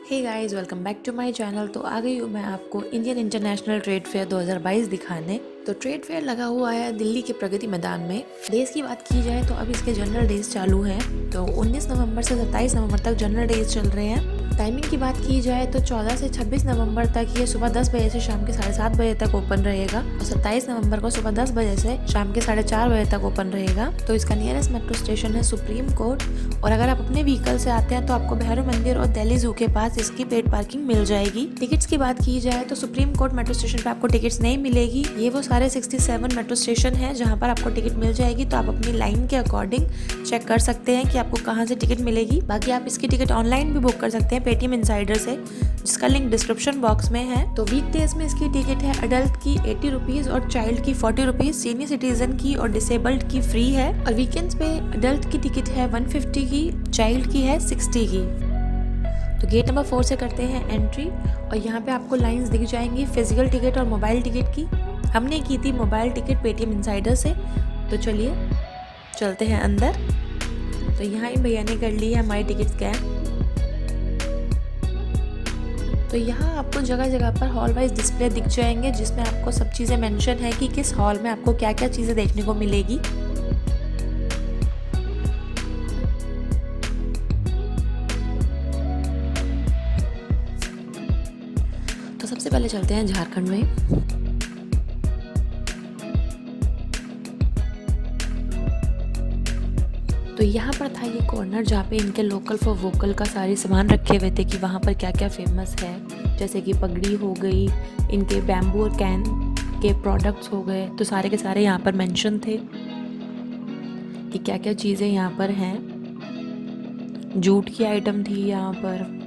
Hey guys, welcome back to my channel. तो आ गई हूँ मैं आपको इंडियन इंटरनेशनल ट्रेड फेयर 2022 दिखाने। तो ट्रेड फेयर लगा हुआ है दिल्ली के प्रगति मैदान में। डेज की बात की जाए तो अब इसके जनरल डेज चालू हैं। तो 19 नवंबर से 27 नवंबर तक जनरल डेज चल रहे हैं। टाइमिंग की बात की जाए तो 14 से 26 नवंबर तक ये सुबह 10 बजे से शाम के 7:30 बजे तक ओपन रहेगा और 27 नवंबर को सुबह 10 बजे से शाम के 4:30 बजे तक ओपन रहेगा। तो इसका नियरेस्ट मेट्रो स्टेशन है सुप्रीम कोर्ट। और अगर आप अपने व्हीकल से आते हैं तो आपको भैरव मंदिर और दिल्ली जू के पास इसकी पेड पार्किंग मिल जाएगी। टिकट्स की बात की जाए तो सुप्रीम कोर्ट मेट्रो स्टेशन पे आपको टिकट्स नहीं मिलेगी। ये वो सारे 67 मेट्रो स्टेशन है जहाँ पर आपको टिकट मिल जाएगी। तो आप अपनी लाइन के अकॉर्डिंग चेक कर सकते हैं कि आपको कहाँ से टिकट मिलेगी। बाकी आप इसकी टिकट ऑनलाइन भी बुक कर सकते हैं पेटीएम इनसाइडर से, जिसका लिंक डिस्क्रिप्शन बॉक्स में है। तो वीकडेज में इसकी टिकट है अडल्ट की 80 रुपीज और चाइल्ड की 40 रुपीज, सीनियर सिटीजन की और डिसेबल्ड की फ्री है। और वीकेंड्स पे अडल्ट की टिकट है 150 की, चाइल्ड की है 60 की। तो गेट नंबर 4 से करते हैं एंट्री और यहाँ पे आपको लाइंस दिख जाएंगी फिजिकल टिकट और मोबाइल टिकट की। हमने की थी मोबाइल टिकट पेटीएम इनसाइडर से। तो चलिए चलते हैं अंदर। तो यहाँ इन भैया ने कर ली है हमारी टिकट स्कैन। तो यहाँ आपको जगह जगह पर हॉल वाइज डिस्प्ले दिख जाएंगे जिसमें आपको सब चीज़ें मेंशन है कि किस हॉल में आपको क्या क्या चीज़ें देखने को मिलेगी। तो सबसे पहले चलते हैं झारखंड में। तो यहाँ पर था ये कॉर्नर जहाँ पे इनके लोकल फॉर वोकल का सारे सामान रखे हुए थे कि वहाँ पर क्या क्या फेमस है, जैसे कि पगड़ी हो गई, इनके बैम्बू और कैन के प्रोडक्ट्स हो गए। तो सारे के सारे यहाँ पर मेंशन थे कि क्या क्या चीज़ें यहाँ पर हैं। जूट की आइटम थी यहाँ पर।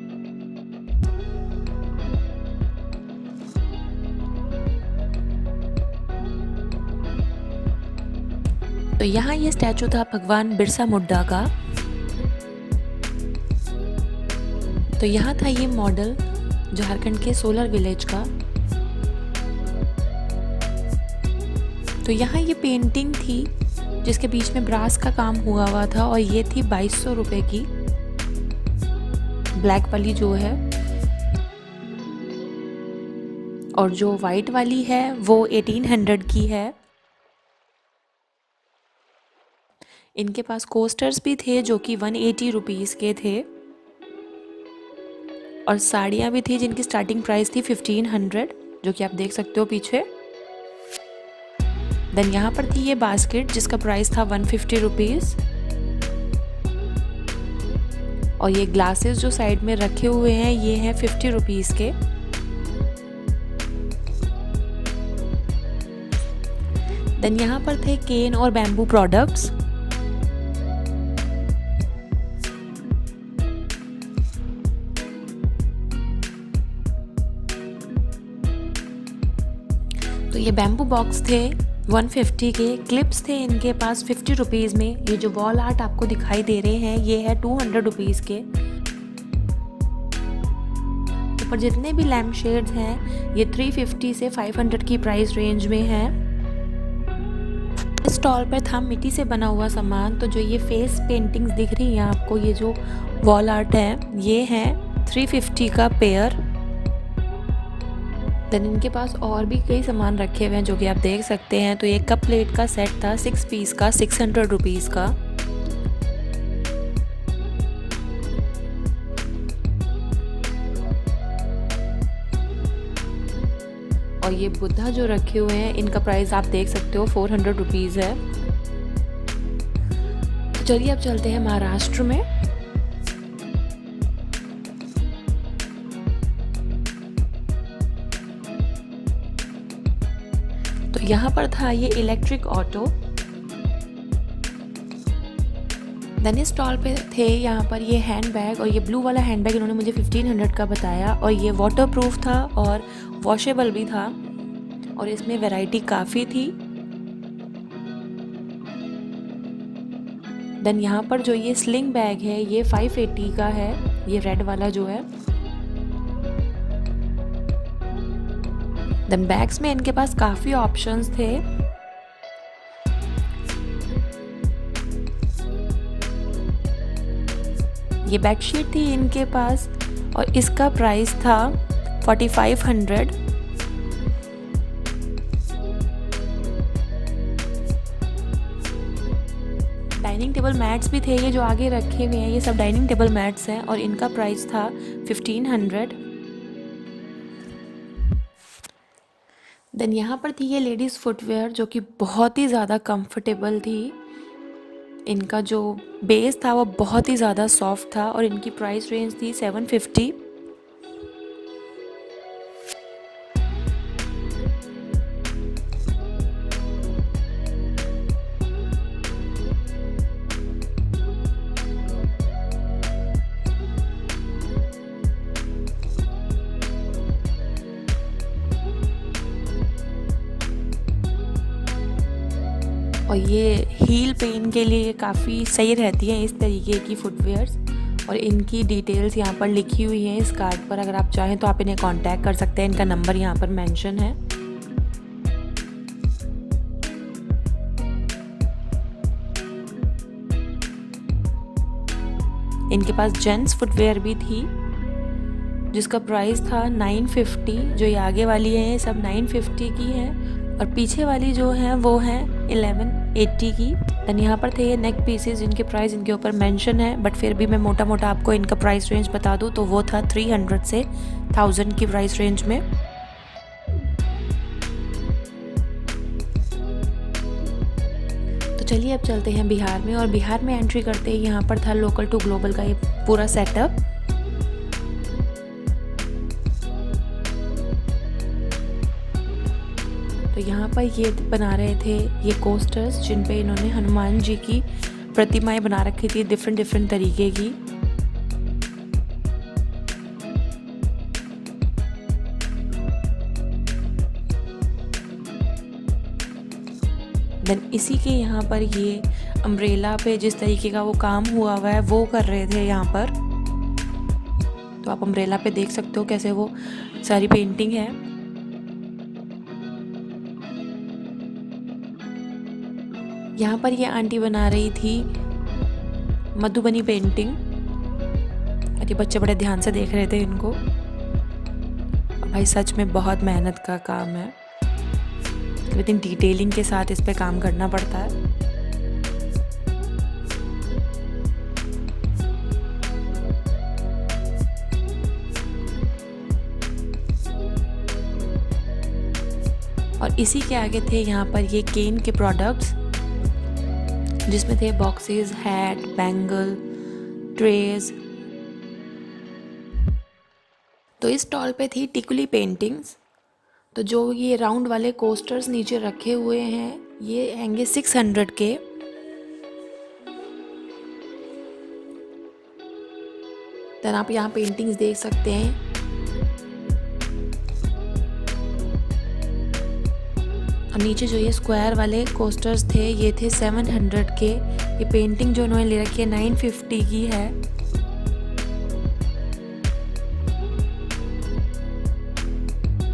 तो यहाँ ये स्टैचू था भगवान बिरसा मुंडा का। तो यहाँ था ये मॉडल झारखंड के सोलर विलेज का। तो यहाँ ये पेंटिंग थी जिसके बीच में ब्रास का काम हुआ था और ये थी 2200 रुपए की, ब्लैक वाली जो है। और जो वाइट वाली है वो 1800 की है। इनके पास कोस्टर्स भी थे जो कि 180 रुपीज़ के थे और साड़ियाँ भी थी जिनकी स्टार्टिंग प्राइस थी 1500, जो कि आप देख सकते हो पीछे। देन यहाँ पर थी ये बास्केट जिसका प्राइस था 150 रुपीज़। और ये ग्लासेस जो साइड में रखे हुए हैं ये हैं 50 रुपीज़ के। देन यहाँ पर थे केन और बैम्बू प्रोडक्ट्स। तो ये बैम्बू बॉक्स थे 150 के। क्लिप्स थे इनके पास 50 रुपीज़ में। ये जो वॉल आर्ट आपको दिखाई दे रहे हैं ये है 200 रुपीज़ के। ऊपर जितने भी लैम्प शेड्स हैं ये 350 से 500 की प्राइस रेंज में है। इस स्टॉल पर था मिट्टी से बना हुआ सामान। तो जो ये फेस पेंटिंग्स दिख रही हैं आपको, ये जो वॉल आर्ट है ये है 350 का पेयर। देन इनके पास और भी कई सामान रखे हुए हैं जो कि आप देख सकते हैं। तो ये कप प्लेट का सेट था 6 पीस का 600 रुपीज़ का। और ये बुद्धा जो रखे हुए हैं इनका प्राइस आप देख सकते हो 400 रुपीज़ है। तो चलिए अब चलते हैं महाराष्ट्र में। तो यहाँ पर था ये इलेक्ट्रिक ऑटो। देन इस स्टॉल पे थे यहाँ पर ये हैंड बैग, और ये ब्लू वाला हैंड बैग इन्होंने मुझे 1500 का बताया, और ये वाटर प्रूफ था और वॉशेबल भी था, और इसमें वैरायटी काफ़ी थी। देन यहाँ पर जो ये स्लिंग बैग है ये 580 का है, ये रेड वाला जो है। देन बैग्स में इनके पास काफ़ी ऑप्शंस थे। ये बेडशीट थी इनके पास और इसका प्राइस था 4500। डाइनिंग टेबल मैट्स भी थे, ये जो आगे रखे हुए हैं ये सब डाइनिंग टेबल मैट्स हैं और इनका प्राइस था 1500। देन यहाँ पर थी ये लेडीज़ फुटवेयर जो कि बहुत ही ज़्यादा कंफर्टेबल थी। इनका जो बेस था वो बहुत ही ज़्यादा सॉफ्ट था और इनकी प्राइस रेंज थी 750। और ये हील पेन के लिए काफ़ी सही रहती है इस तरीके की फुटवेयर्स, और इनकी डिटेल्स यहाँ पर लिखी हुई हैं इस कार्ड पर। अगर आप चाहें तो आप इन्हें कांटेक्ट कर सकते हैं, इनका नंबर यहाँ पर मेंशन है। इनके पास जेंट्स फुटवेयर भी थी जिसका प्राइस था 950। जो ये आगे वाली है ये सब 950 की है और पीछे वाली जो है वो है 1180 की। देन यहाँ पर थे ये नेक पीसेस जिनके प्राइस इनके ऊपर मेंशन है, बट फिर भी मैं मोटा मोटा आपको इनका प्राइस रेंज बता दूँ तो वो था 300 से 1000 की प्राइस रेंज में। तो चलिए अब चलते हैं बिहार में, और बिहार में एंट्री करते ही यहाँ पर था लोकल टू ग्लोबल का ये पूरा सेटअप। तो यहाँ पर ये बना रहे थे ये कोस्टर्स जिन पे इन्होंने हनुमान जी की प्रतिमाएं बना रखी थी डिफरेंट तरीके की। देन इसी के यहाँ पर ये अम्ब्रेला पे जिस तरीके का वो काम हुआ हुआ है वो कर रहे थे यहाँ पर। तो आप अम्ब्रेला पे देख सकते हो कैसे वो सारी पेंटिंग है। यहाँ पर ये आंटी बना रही थी मधुबनी पेंटिंग और ये बच्चे बड़े ध्यान से देख रहे थे इनको। और भाई सच में बहुत मेहनत का काम है, लेकिन डिटेलिंग के साथ इस पे काम करना पड़ता है। और इसी के आगे थे यहाँ पर ये केन के प्रोडक्ट्स जिसमें थे बॉक्सेस, हैट, बैंगल, ट्रेज। तो इस स्टॉल पे थी टिकुली पेंटिंग्स। तो जो ये राउंड वाले कोस्टर्स नीचे रखे हुए हैं ये हैंगे 600 के। देन आप यहाँ पेंटिंग्स देख सकते हैं। और नीचे जो ये स्क्वायर वाले कोस्टर्स थे ये थे 700 के। ये पेंटिंग जो उन्होंने ले रखी है 950 की है।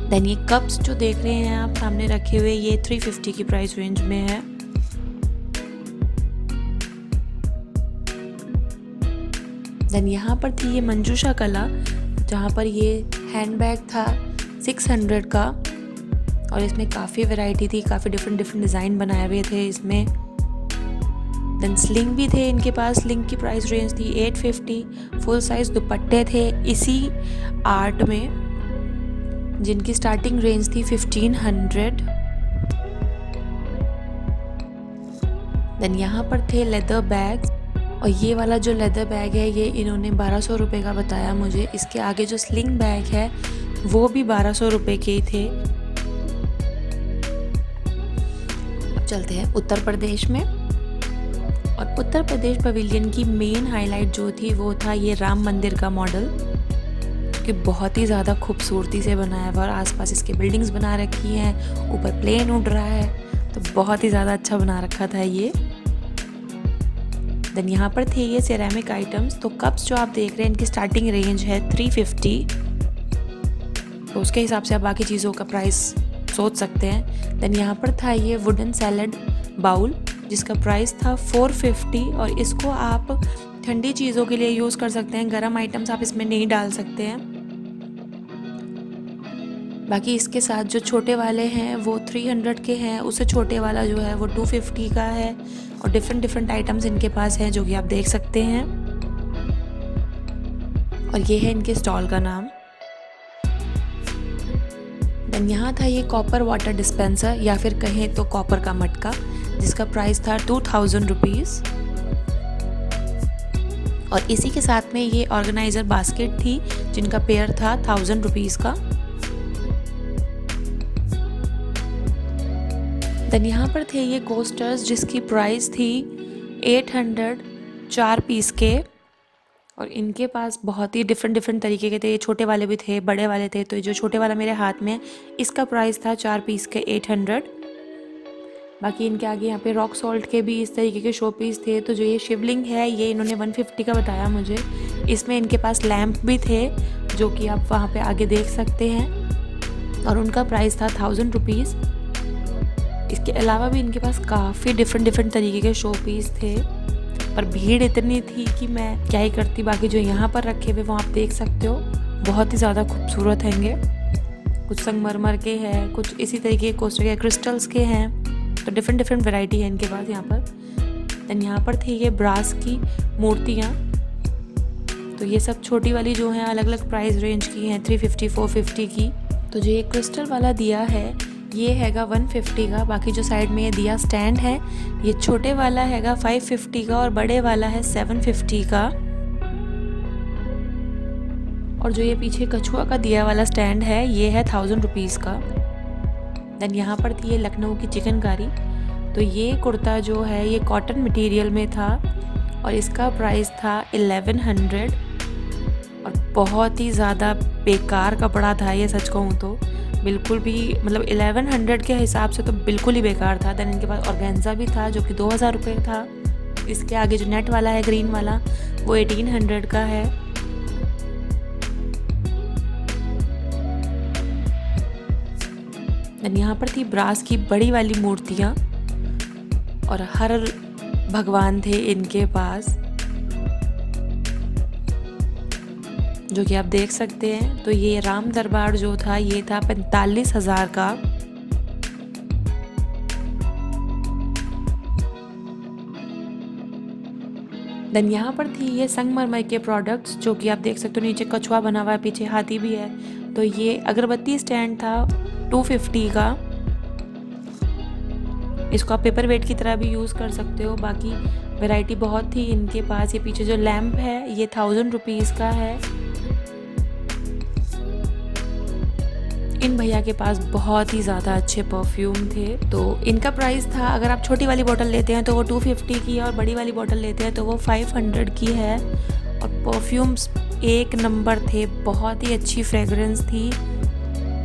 देन ये कप्स जो देख रहे हैं आप सामने रखे हुए ये 350 की प्राइस रेंज में है। देन यहाँ पर थी ये मंजूषा कला जहाँ पर ये हैंडबैग था 600 का और इसमें काफ़ी वैरायटी थी, काफ़ी डिफरेंट डिज़ाइन बनाए हुए थे इसमें। देन स्लिंग भी थे इनके पास, स्लिंग की प्राइस रेंज थी 850। फुल साइज़ दुपट्टे थे इसी आर्ट में जिनकी स्टार्टिंग रेंज थी 1500। देन यहाँ पर थे लेदर बैग्स, और ये वाला जो लेदर बैग है ये इन्होंने 1200 रुपये का बताया मुझे। इसके आगे जो स्लिंग बैग है वो भी 1200 रुपये के ही थे। अब चलते हैं उत्तर प्रदेश में, और उत्तर प्रदेश पवेलियन की मेन हाईलाइट जो थी वो था ये राम मंदिर का मॉडल, कि बहुत ही ज़्यादा खूबसूरती से बनाया हुआ और आसपास इसके बिल्डिंग्स बना रखी हैं, ऊपर प्लेन उड़ रहा है, तो बहुत ही ज़्यादा अच्छा बना रखा था ये। देन यहाँ पर थे ये सिरेमिक आइटम्स। तो कप्स जो आप देख रहे हैं इनकी स्टार्टिंग रेंज है 350, तो उसके हिसाब से आप बाकी चीज़ों का प्राइस सोच सकते हैं। देन यहाँ पर था ये वुडन सैलड बाउल जिसका प्राइस था 450, और इसको आप ठंडी चीज़ों के लिए यूज़ कर सकते हैं, गर्म आइटम्स आप इसमें नहीं डाल सकते हैं। बाकी इसके साथ जो छोटे वाले हैं वो 300 के हैं, उससे छोटे वाला जो है वो 250 का है, और डिफरेंट आइटम्स इनके पास हैं जो कि आप देख सकते हैं। और ये है इनके स्टॉल का नाम। देन यहाँ था ये कॉपर वाटर डिस्पेंसर, या फिर कहें तो कॉपर का मटका, जिसका प्राइस था 2000 रुपीज़। और इसी के साथ में ये ऑर्गेनाइजर बास्केट थी जिनका पेयर था 1000 रुपीज़ का। देन यहाँ पर थे ये कोस्टर्स जिसकी प्राइस थी 800, 4 पीस के, और इनके पास बहुत ही डिफरेंट तरीके के थे। ये छोटे वाले भी थे, बड़े वाले थे। तो ये जो छोटे वाला मेरे हाथ में, इसका प्राइस था 4 पीस के 800। बाकी इनके आगे यहाँ पे रॉक सॉल्ट के भी इस तरीके के शो पीस थे। तो जो ये शिवलिंग है ये इन्होंने 150 का बताया मुझे। इसमें इनके पास लैम्प भी थे जो कि आप वहाँ पे आगे देख सकते हैं, और उनका प्राइस था 1000 रुपीज़। इसके अलावा भी इनके पास काफ़ी डिफरेंट तरीके के शो पीस थे, पर भीड़ इतनी थी कि मैं क्या ही करती। बाकी जो यहाँ पर रखे हुए वो आप देख सकते हो, बहुत ही ज़्यादा खूबसूरत हैंगे। कुछ संगमरमर के हैं, कुछ इसी तरीके के कोस्टर के क्रिस्टल्स के हैं, तो डिफरेंट वैरायटी है इनके पास यहाँ पर। देन यहाँ पर थी ये ब्रास की मूर्तियाँ, तो ये सब छोटी वाली जो हैं अलग अलग प्राइस रेंज की हैं, 350, 450 की। तो जो ये क्रिस्टल वाला दिया है ये हैगा 150 का। बाकी जो साइड में ये दिया स्टैंड है ये छोटे वाला हैगा 550 का, और बड़े वाला है 750 का। और जो ये पीछे कछुआ का दिया वाला स्टैंड है ये है 1000 रुपीज़ का। देन यहाँ पर थी ये लखनऊ की चिकनकारी। तो ये कुर्ता जो है ये कॉटन मटेरियल में था, और इसका प्राइस था 1100, और बहुत ही ज़्यादा बेकार कपड़ा था ये, सच कहूँ तो बिल्कुल भी, मतलब 1100 के हिसाब से तो बिल्कुल ही बेकार था। देन इनके पास ऑर्गेन्जा भी था जो कि 2000 रुपये था। इसके आगे जो नेट वाला है ग्रीन वाला वो 1800 का है। देन यहाँ पर थी ब्रास की बड़ी वाली मूर्तियाँ, और हर भगवान थे इनके पास जो कि आप देख सकते हैं। तो ये राम दरबार जो था ये था 45,000 का। देन यहाँ पर थी ये संगमरमर के प्रोडक्ट्स जो कि आप देख सकते हो, नीचे कछुआ बना हुआ है, पीछे हाथी भी है। तो ये अगरबत्ती स्टैंड था 250 का। इसको आप पेपर वेट की तरह भी यूज़ कर सकते हो। बाकी वैरायटी बहुत थी इनके पास। ये पीछे जो लैम्प है ये 1000 रुपीज़ का है। इन भैया के पास बहुत ही ज़्यादा अच्छे परफ्यूम थे। तो इनका प्राइस था, अगर आप छोटी वाली बोतल लेते हैं तो वो 250 की है, और बड़ी वाली बोतल लेते हैं तो वो 500 की है। और परफ्यूम्स एक नंबर थे, बहुत ही अच्छी फ्रेगरेंस थी।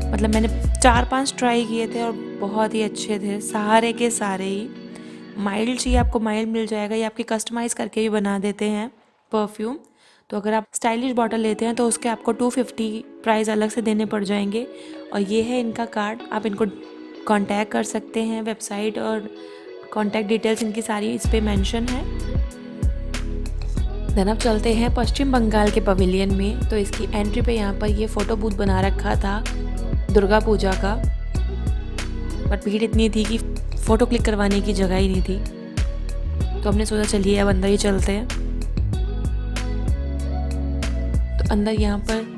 मतलब मैंने 4-5 ट्राई किए थे और बहुत ही अच्छे थे सारे के सारे ही। माइल्ड चाहिए आपको माइल्ड मिल जाएगा, ये आपके कस्टमाइज़ करके भी बना देते हैं परफ्यूम। तो अगर आप स्टाइलिश बॉटल लेते हैं तो उसके आपको 250 प्राइस अलग से देने पड़ जाएंगे। और ये है इनका कार्ड, आप इनको कांटेक्ट कर सकते हैं। वेबसाइट और कांटेक्ट डिटेल्स इनकी सारी इस पे मेंशन है। देन अब चलते हैं पश्चिम बंगाल के पवेलियन में। तो इसकी एंट्री पे यहाँ पर ये फ़ोटो बूथ बना रखा था दुर्गा पूजा का, बट भीड़ इतनी थी कि फ़ोटो क्लिक करवाने की जगह ही नहीं थी। तो हमने सोचा चलिए अब अंदर ही चलते हैं। तो अंदर यहाँ पर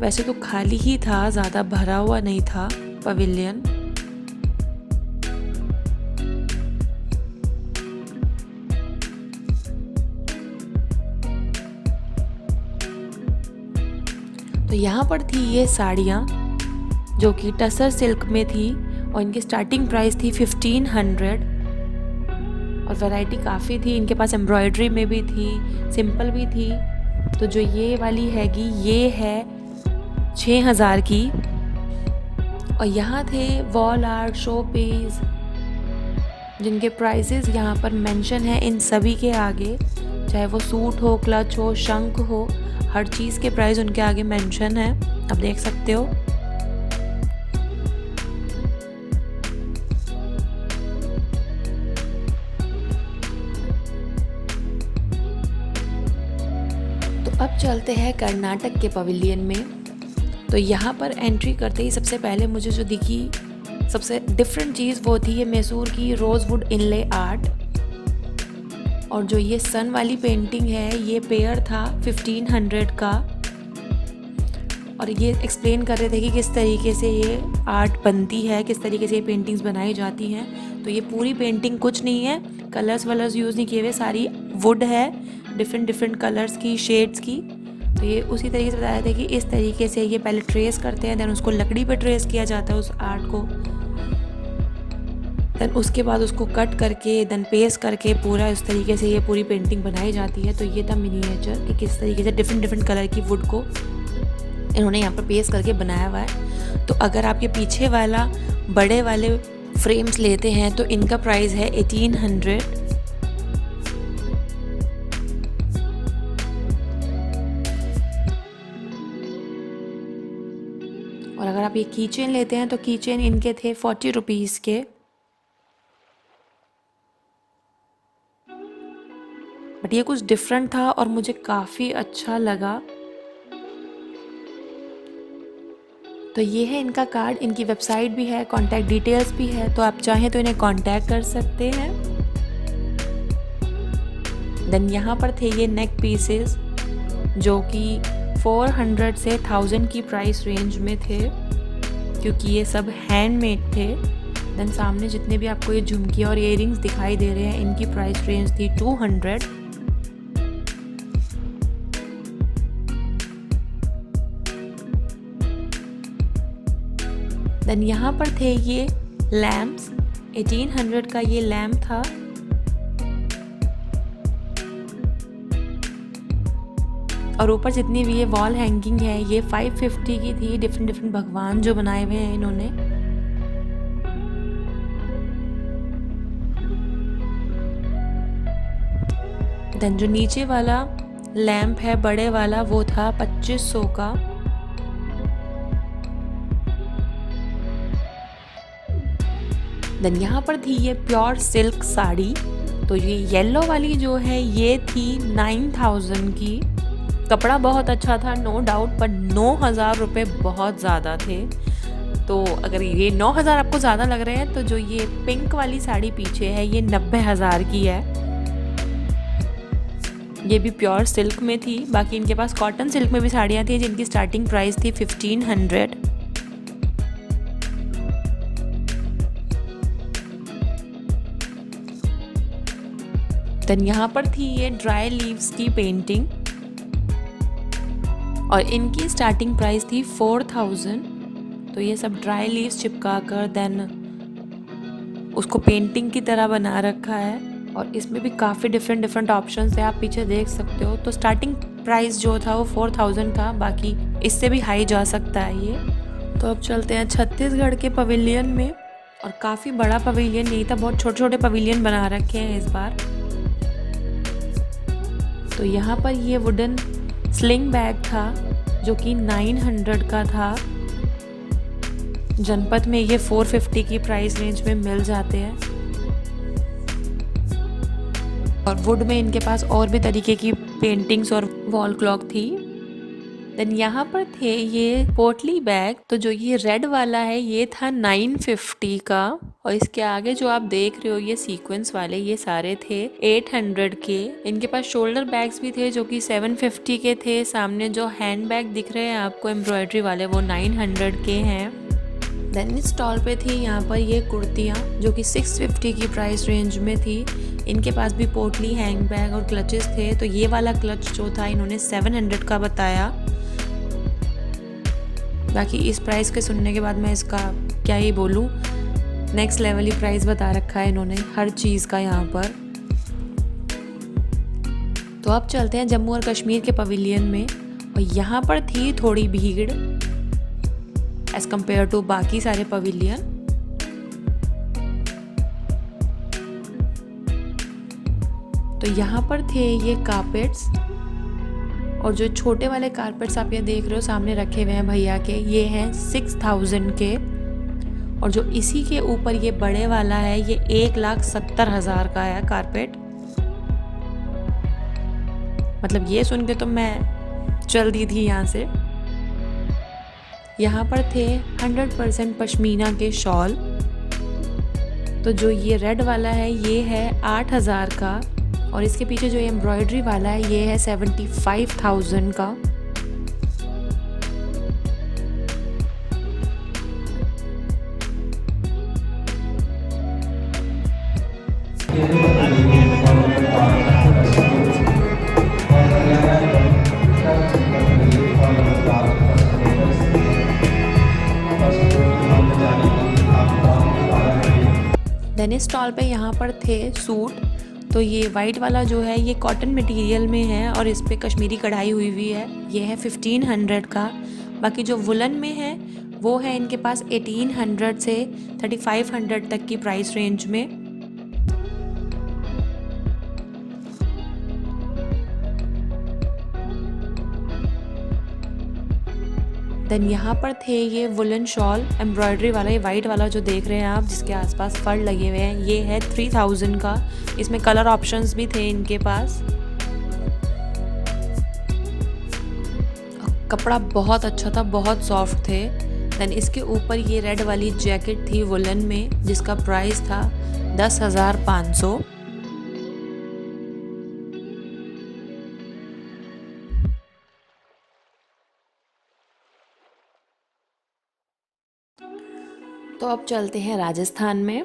वैसे तो खाली ही था, ज़्यादा भरा हुआ नहीं था पवेलियन। तो यहाँ पर थी ये साड़ियाँ जो कि टसर सिल्क में थी और इनकी स्टार्टिंग प्राइस थी 1500 और वैरायटी काफ़ी थी इनके पास। एम्ब्रॉयडरी में भी थी, सिंपल भी थी। तो जो ये वाली हैगी ये है 6000 की। और यहाँ थे वॉल आर्ट, शो पीस, जिनके प्राइसेस यहाँ पर मेंशन है इन सभी के आगे, चाहे वो सूट हो, क्लच हो, शंख हो, हर चीज़ के प्राइस उनके आगे मेंशन है, आप देख सकते हो। तो अब चलते हैं कर्नाटक के पवेलियन में। तो यहाँ पर एंट्री करते ही सबसे पहले मुझे जो दिखी सबसे डिफरेंट चीज़ वो थी ये मैसूर की रोजवुड इनले आर्ट। और जो ये सन वाली पेंटिंग है ये पेयर था 1500 का। और ये एक्सप्लेन कर रहे थे कि किस तरीके से ये आर्ट बनती है, किस तरीके से ये पेंटिंग्स बनाई जाती हैं। तो ये पूरी पेंटिंग कुछ नहीं है, कलर्स वलर्स यूज़ नहीं किए हुए, सारी वुड है, डिफरेंट कलर्स की, शेड्स की। तो ये उसी तरीके से बताया था कि इस तरीके से ये पहले ट्रेस करते हैं, देन उसको लकड़ी पे ट्रेस किया जाता है उस आर्ट को, देन उसके बाद उसको कट करके देन पेस्ट करके पूरा इस तरीके से ये पूरी पेंटिंग बनाई जाती है। तो ये था मिनिएचर कि किस तरीके से डिफरेंट कलर की वुड को इन्होंने यहाँ पर पेस्ट करके बनाया हुआ है। तो अगर आप ये पीछे वाला बड़े वाले फ्रेम्स लेते हैं तो इनका प्राइस है 1800। और अगर आप ये कीचेन लेते हैं तो कीचेन इनके थे 40 रुपीज़ के। बट ये कुछ डिफरेंट था और मुझे काफ़ी अच्छा लगा। तो ये है इनका कार्ड, इनकी वेबसाइट भी है, कॉन्टैक्ट डिटेल्स भी है, तो आप चाहें तो इन्हें कॉन्टैक्ट कर सकते हैं। देन यहाँ पर थे ये नेक पीसेस जो कि 400 से 1000 की प्राइस रेंज में थे, क्योंकि ये सब हैंडमेड थे। देन सामने जितने भी आपको ये झुमकी और इयररिंग्स दिखाई दे रहे हैं इनकी प्राइस रेंज थी 200। देन यहाँ पर थे ये लैम्प्स, 1800 का ये लैम्प था। और ऊपर जितनी भी ये वॉल हैंगिंग है ये 550 की थी। डिफरेंट भगवान जो बनाए हुए हैं इन्होंने। देन जो नीचे वाला लैम्प है बड़े वाला वो था 2500 का। देन यहाँ पर थी ये प्योर सिल्क साड़ी। तो ये येलो वाली जो है ये थी 9000 की। कपड़ा बहुत अच्छा था नो डाउट, पर 9000 रुपये बहुत ज़्यादा थे। तो अगर ये 9000 आपको ज़्यादा लग रहे हैं तो जो ये पिंक वाली साड़ी पीछे है ये 90000 की है। ये भी प्योर सिल्क में थी। बाकी इनके पास कॉटन सिल्क में भी साड़ियाँ थी जिनकी स्टार्टिंग प्राइस थी 1500। देन यहाँ पर थी ये ड्राई लीव्स की पेंटिंग और इनकी स्टार्टिंग प्राइस थी 4000। तो ये सब ड्राई लीव्स चिपका कर देन उसको पेंटिंग की तरह बना रखा है। और इसमें भी काफ़ी डिफरेंट ऑप्शंस है, आप पीछे देख सकते हो। तो स्टार्टिंग प्राइस जो था वो 4000 था, बाकी इससे भी हाई जा सकता है ये। तो अब चलते हैं छत्तीसगढ़ के पवेलियन में। और काफ़ी बड़ा पवेलियन नहीं था, बहुत छोटे छोटे पवेलियन बना रखे हैं इस बार। तो यहाँ पर ये वुडन स्लिंग बैग था जो कि 900 का था। जनपद में ये 450 की प्राइस रेंज में मिल जाते हैं। और वुड में इनके पास और भी तरीके की पेंटिंग्स और वॉल क्लॉक थी। देन यहाँ पर थे ये पोटली बैग, तो जो ये रेड वाला है ये था 950 का, और इसके आगे जो आप देख रहे हो ये सीक्वेंस वाले ये सारे थे 800 के। इनके पास शोल्डर बैग्स भी थे जो कि 750 के थे। सामने जो हैंड बैग दिख रहे हैं आपको एम्ब्रॉयडरी वाले वो 900 के हैं। देन इस स्टॉल पे थी यहाँ पर ये कुर्तियाँ जो कि 650 की प्राइस रेंज में थी। इनके पास भी पोटली, हैंग बैग और क्लचेस थे। तो ये वाला क्लच जो था इन्होंने 700 का बताया। बाकी इस प्राइस के सुनने के बाद मैं इसका क्या ही बोलूँ, नेक्स्ट लेवल ही प्राइस बता रखा है इन्होंने हर चीज़ का यहाँ पर। तो अब चलते हैं जम्मू और कश्मीर के पवेलियन में, और यहाँ पर थी थोड़ी भीड़ एज कम्पेयर टू बाकी सारे पवेलियन। तो यहाँ पर थे ये कारपेट्स, और जो छोटे वाले कारपेट्स आप ये देख रहे हो सामने रखे हुए हैं भैया के, ये हैं 6000 के। और जो इसी के ऊपर ये बड़े वाला है ये 1,70,000 का है कारपेट। मतलब ये सुन के तो मैं चल दी थी यहाँ से। यहाँ पर थे 100% पश्मीना के शॉल। तो जो ये रेड वाला है ये है 8,000 का, और इसके पीछे जो एम्ब्रॉयडरी वाला है ये है 75,000 का। देन स्टॉल पे यहाँ पर थे सूट। तो ये वाइट वाला जो है ये कॉटन मटेरियल में है और इस पे कश्मीरी कढ़ाई हुई है। ये है 1500 का। बाकी जो वुलन में है वो है इनके पास 1800 से 3500 तक की प्राइस रेंज में। देन यहाँ पर थे ये वुलन शॉल एम्ब्रॉयडरी वाला, ये वाइट वाला जो देख रहे हैं आप जिसके आसपास फर लगे हुए हैं, ये है 3000 का। इसमें कलर ऑप्शंस भी थे इनके पास। कपड़ा बहुत अच्छा था, बहुत सॉफ्ट थे। देन इसके ऊपर ये रेड वाली जैकेट थी वुलन में जिसका प्राइस था 10,500। तो अब चलते हैं राजस्थान में।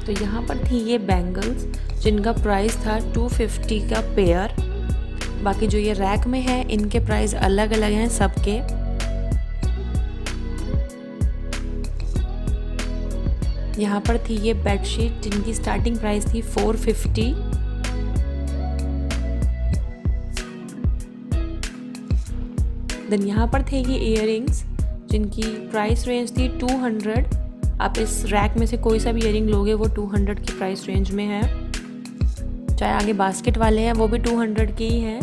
तो यहाँ पर थी ये बैंगल्स जिनका प्राइस था 250 का पेयर। बाकी जो ये रैक में है इनके प्राइस अलग अलग हैं सबके। यहाँ पर थी ये बेडशीट जिनकी स्टार्टिंग प्राइस थी 450। देन यहाँ पर थे ये इयररिंग्स जिनकी प्राइस रेंज थी 200। आप इस रैक में से कोई सा भी इयररिंग लोगे वो 200 की प्राइस रेंज में है। चाहे आगे बास्केट वाले हैं वो भी 200 के ही हैं।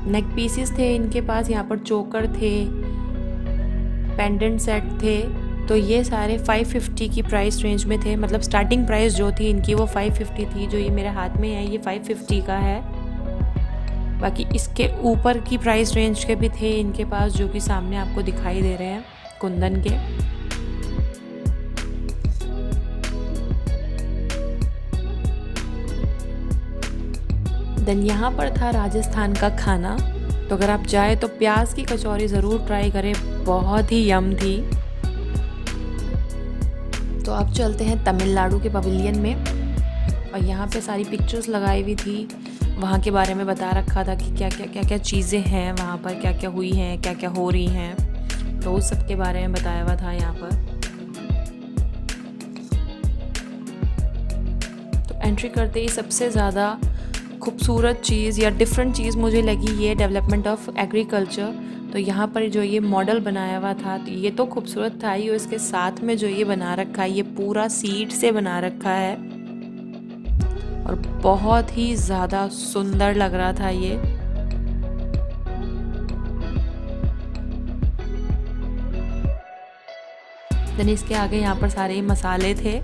नेक पीसेस थे इनके पास, यहाँ पर चोकर थे, पेंडेंट सेट थे। तो ये सारे 550 की प्राइस रेंज में थे। मतलब स्टार्टिंग प्राइस जो थी इनकी वो 550 थी। जो ये मेरे हाथ में है ये 550 का है। बाकी इसके ऊपर की प्राइस रेंज के भी थे इनके पास जो कि सामने आपको दिखाई दे रहे हैं कुंदन के। देन यहाँ पर था राजस्थान का खाना। तो अगर आप जाए तो प्याज की कचौरी ज़रूर ट्राई करें, बहुत ही यम थी। तो अब चलते हैं तमिलनाडु के पवेलियन में, और यहाँ पे सारी पिक्चर्स लगाई हुई थी। वहाँ के बारे में बता रखा था कि क्या क्या चीज़ें हैं वहाँ पर, क्या क्या हुई हैं, क्या क्या हो रही हैं। तो उस सब के बारे में बताया हुआ था यहाँ पर। तो एंट्री करते ही सबसे ज़्यादा खूबसूरत चीज़ या डिफरेंट चीज़ मुझे लगी ये डेवलपमेंट ऑफ एग्रीकल्चर। तो यहाँ पर जो ये मॉडल बनाया हुआ था तो ये तो खूबसूरत था ही, और इसके साथ में जो ये बना रखा है ये पूरा सीड से बना रखा है और बहुत ही ज़्यादा सुंदर लग रहा था ये। देन इसके आगे यहाँ पर सारे मसाले थे।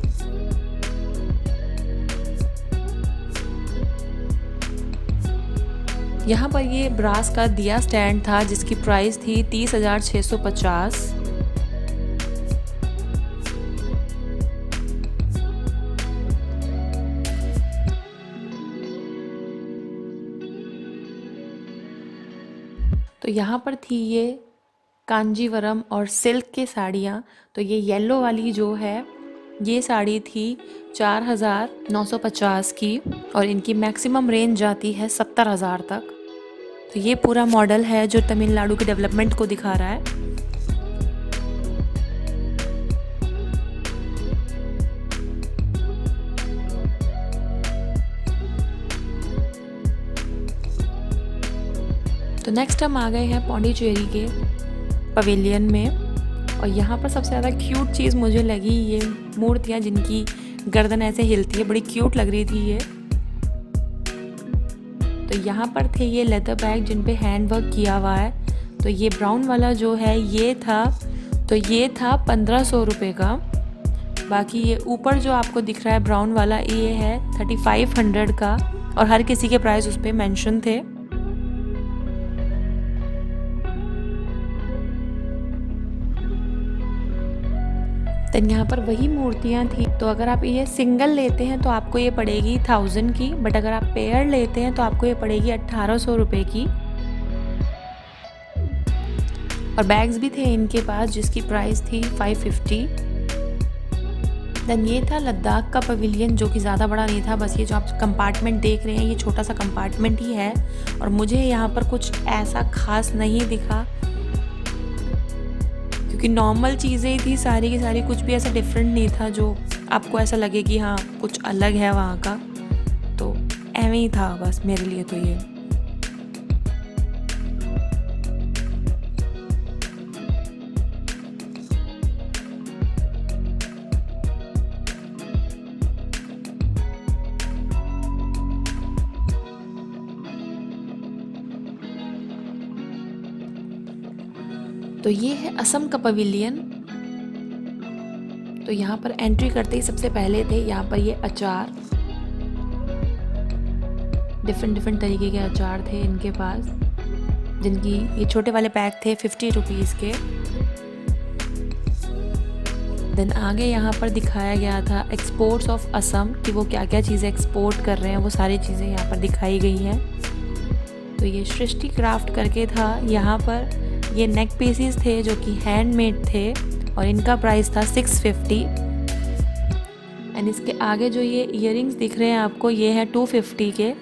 यहाँ पर ये ब्रास का दिया स्टैंड था जिसकी प्राइस थी 30,650। तो यहाँ पर थी ये कांजीवरम और सिल्क के साड़ियाँ। तो ये येलो वाली जो है ये साड़ी थी 4,950 की और इनकी मैक्सिमम रेंज जाती है 70,000 तक। तो ये पूरा मॉडल है जो तमिलनाडु के डेवलपमेंट को दिखा रहा है। तो नेक्स्ट हम आ गए हैं पौंडीचेरी के पवेलियन में और यहाँ पर सबसे ज़्यादा क्यूट चीज़ मुझे लगी ये मूर्तियाँ जिनकी गर्दन ऐसे हिलती है, बड़ी क्यूट लग रही थी ये। तो यहाँ पर थे ये लेदर बैग जिन पे हैंड वर्क किया हुआ है। तो ये ब्राउन वाला जो है ये था 1500 रुपये का। बाकी ये ऊपर जो आपको दिख रहा है ब्राउन वाला ये है 3500 का और हर किसी के प्राइस उस पर मेंशन थे। देन यहाँ पर वही मूर्तियाँ थी। तो अगर आप ये सिंगल लेते हैं तो आपको ये पड़ेगी 1000 की, बट अगर आप पेयर लेते हैं तो आपको ये पड़ेगी 1800 रुपये की। और बैग्स भी थे इनके पास जिसकी प्राइस थी 550। देन ये था लद्दाख का पवेलियन जो कि ज़्यादा बड़ा नहीं था, बस ये जो आप कंपार्टमेंट देख रहे हैं ये छोटा सा कंपार्टमेंट ही है और मुझे यहाँ पर कुछ ऐसा खास नहीं दिखा क्योंकि नॉर्मल चीज़ें ही थी सारी की सारी, कुछ भी ऐसा डिफरेंट नहीं था जो आपको ऐसा लगे कि हाँ कुछ अलग है वहाँ का। तो ऐਵੇਂ ही था बस मेरे लिए तो ये। तो ये है असम का पवेलियन। तो यहाँ पर एंट्री करते ही सबसे पहले थे यहाँ पर ये अचार, डिफरेंट तरीके के अचार थे इनके पास जिनकी ये छोटे वाले पैक थे 50 रुपीज़ के। देन आगे यहाँ पर दिखाया गया था एक्सपोर्ट्स ऑफ असम कि वो क्या क्या चीज़ें एक्सपोर्ट कर रहे हैं, वो सारी चीज़ें यहाँ पर दिखाई गई हैं। तो ये सृष्टि क्राफ्ट करके था। यहाँ पर ये नेक पीसीस थे जो कि हैंडमेड थे और इनका प्राइस था 650। एंड इसके आगे जो ये इयररिंग्स दिख रहे हैं आपको ये है 250 के।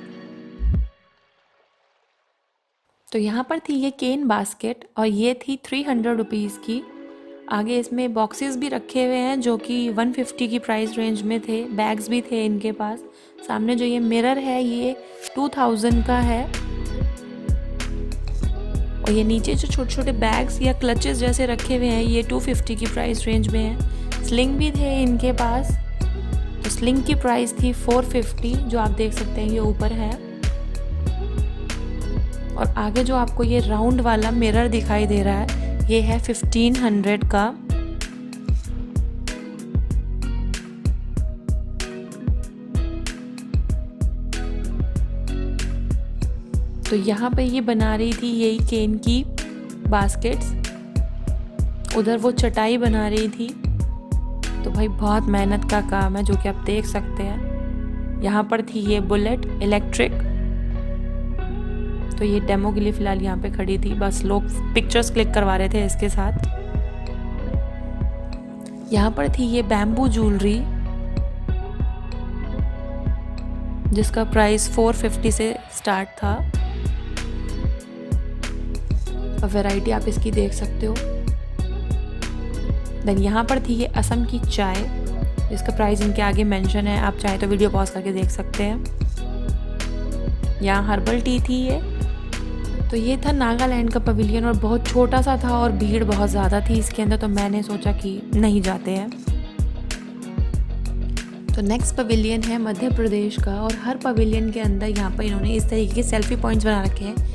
तो यहाँ पर थी ये केन बास्केट और ये थी 300 रुपीज़ की। आगे इसमें बॉक्सेस भी रखे हुए हैं जो कि 150 की प्राइस रेंज में थे। बैग्स भी थे इनके पास। सामने जो ये मिरर है ये 2000 का है और ये नीचे जो छोटे छोटे बैग्स या क्लचेस जैसे रखे हुए हैं ये 250 की प्राइस रेंज में है। स्लिंग भी थे इनके पास। तो स्लिंग की प्राइस थी 450 जो आप देख सकते हैं ये ऊपर है। और आगे जो आपको ये राउंड वाला मिरर दिखाई दे रहा है ये है 1500 का। तो यहाँ पे ये बना रही थी यही केन की बास्केट्स, उधर वो चटाई बना रही थी। तो भाई बहुत मेहनत का काम है जो कि आप देख सकते हैं। यहाँ पर थी ये बुलेट इलेक्ट्रिक। तो ये डेमो के लिए फ़िलहाल यहाँ पे खड़ी थी, बस लोग पिक्चर्स क्लिक करवा रहे थे इसके साथ। यहाँ पर थी ये बैम्बू ज्वेलरी जिसका प्राइस 450 से स्टार्ट था और वैरायटी आप इसकी देख सकते हो। देन यहाँ पर थी ये असम की चाय जिसका प्राइस इनके आगे मेंशन है, आप चाहे तो वीडियो पॉज करके देख सकते हैं। यहाँ हर्बल टी थी ये। तो ये था नागालैंड का पवेलियन और बहुत छोटा सा था और भीड़ बहुत ज़्यादा थी इसके अंदर, तो मैंने सोचा कि नहीं जाते हैं। तो नेक्स्ट पवेलियन है मध्य प्रदेश का और हर पवेलियन के अंदर यहाँ पर इन्होंने इस तरीके के सेल्फी पॉइंट्स बना रखे हैं।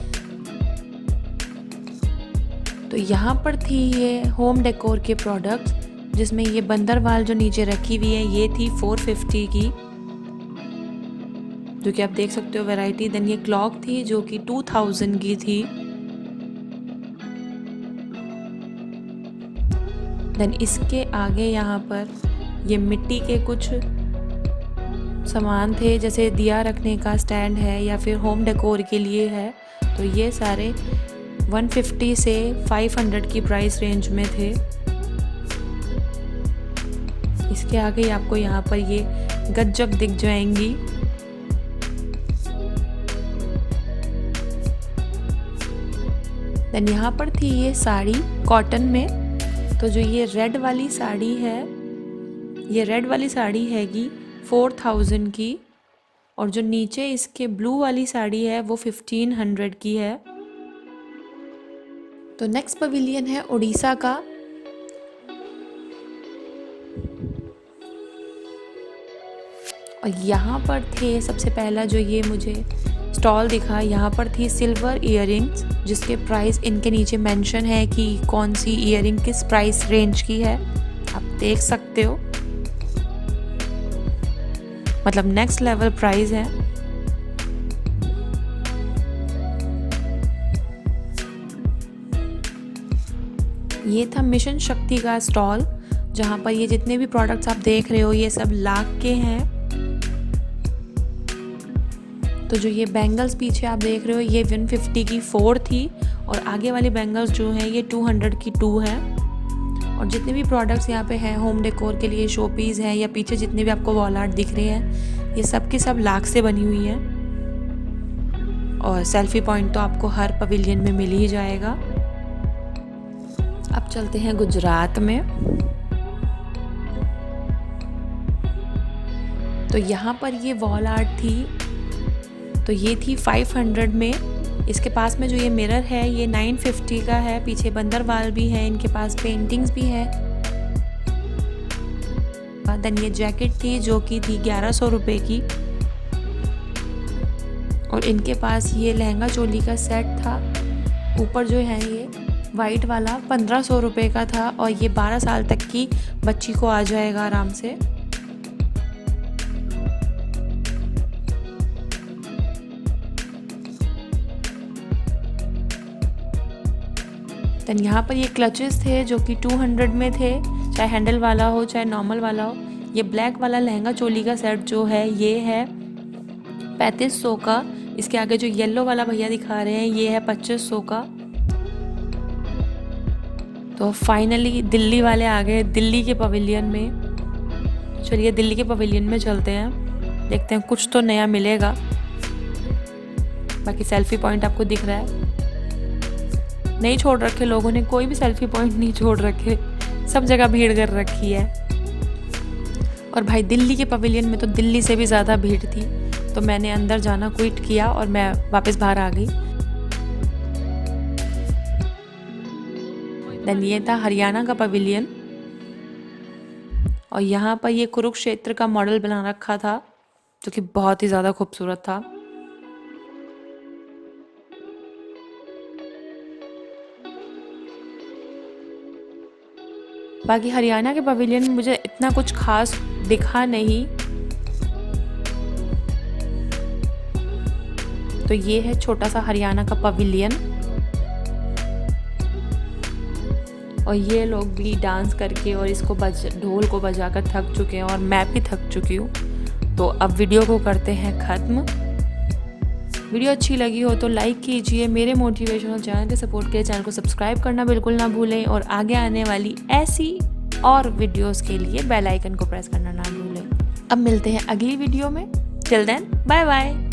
तो यहाँ पर थी ये होम डेकोर के प्रोडक्ट्स जिसमें ये बंदरवाल जो नीचे रखी हुई है ये थी 450 की, जो कि आप देख सकते हो वैरायटी। देन ये क्लॉक थी जो कि 2000 की थी। देन इसके आगे यहाँ पर ये मिट्टी के कुछ सामान थे, जैसे दिया रखने का स्टैंड है या फिर होम डेकोर के लिए है। तो ये सारे 150 से 500 की प्राइस रेंज में थे। इसके आगे आपको यहाँ पर ये गज्जक दिख जाएंगी। देन यहाँ पर थी ये साड़ी कॉटन में। तो जो ये रेड वाली साड़ी है, ये रेड वाली साड़ी हैगी 4000 की, और जो नीचे इसके ब्लू वाली साड़ी है वो 1500 की है। तो नेक्स्ट पवेलियन है उड़ीसा का। और यहाँ पर थे सबसे पहला जो ये मुझे स्टॉल दिखा, यहाँ पर थी सिल्वर इयररिंग्स, जिसके प्राइस इनके नीचे मेंशन है कि कौन सी इयररिंग किस प्राइस रेंज की है, आप देख सकते हो। मतलब नेक्स्ट लेवल प्राइस है। ये था मिशन शक्ति का स्टॉल, जहाँ पर ये जितने भी प्रोडक्ट्स आप देख रहे हो ये सब लाख के हैं। तो जो ये बैंगल्स पीछे आप देख रहे हो ये 150 की 4 थी, और आगे वाली बैंगल्स जो है ये 200 की 2 है। और जितने भी प्रोडक्ट्स यहाँ पे हैं होम डेकोर के लिए, शो पीस हैं, या पीछे जितने भी आपको वॉल आर्ट दिख रहे हैं, ये सब की सब लाख से बनी हुई हैं। और सेल्फी पॉइंट तो आपको हर पवेलियन में मिल ही जाएगा। अब चलते हैं गुजरात में। तो यहाँ पर ये वॉल आर्ट थी, तो ये थी 500 में। इसके पास में जो ये मिरर है ये 950 का है। पीछे बंदरवाल भी है, इनके पास पेंटिंग्स भी है। देन ये जैकेट थी जो कि थी 1100 रुपये की, और इनके पास ये लहंगा चोली का सेट था। ऊपर जो है ये वाइट वाला 1500 रुपये का था, और ये 12 साल तक की बच्ची को आ जाएगा आराम से। देन यहाँ पर ये क्लचेस थे जो कि 200 में थे, चाहे हैंडल वाला हो चाहे नॉर्मल वाला हो। ये ब्लैक वाला लहंगा चोली का सेट जो है ये है 3500 का। इसके आगे जो येलो वाला भैया दिखा रहे हैं ये है 2500 का। तो फाइनली दिल्ली वाले आ गए दिल्ली के पवेलियन में। चलिए दिल्ली के पवेलियन में चलते हैं, देखते हैं कुछ तो नया मिलेगा। बाकी सेल्फी पॉइंट आपको दिख रहा है, नहीं छोड़ रखे लोगों ने, कोई भी सेल्फी पॉइंट नहीं छोड़ रखे, सब जगह भीड़ कर रखी है। और भाई दिल्ली के पवेलियन में तो दिल्ली से भी ज़्यादा भीड़ थी, तो मैंने अंदर जाना क्विट किया और मैं वापस बाहर आ गई। देन ये था हरियाणा का पवेलियन, और यहाँ पर ये कुरुक्षेत्र का मॉडल बना रखा था जो कि बहुत ही ज़्यादा खूबसूरत था। बाकी हरियाणा के पवेलियन में मुझे इतना कुछ खास दिखा नहीं। तो ये है छोटा सा हरियाणा का पवेलियन, और ये लोग भी डांस करके और इसको ढोल को बजाकर थक चुके हैं, और मैं भी थक चुकी हूँ। तो अब वीडियो को करते हैं ख़त्म। वीडियो अच्छी लगी हो तो लाइक कीजिए, मेरे मोटिवेशनल चैनल के सपोर्ट के लिए चैनल को सब्सक्राइब करना बिल्कुल ना भूलें, और आगे आने वाली ऐसी और वीडियोस के लिए बेल आइकन को प्रेस करना ना भूलें। अब मिलते हैं अगली वीडियो में। Till then bye bye.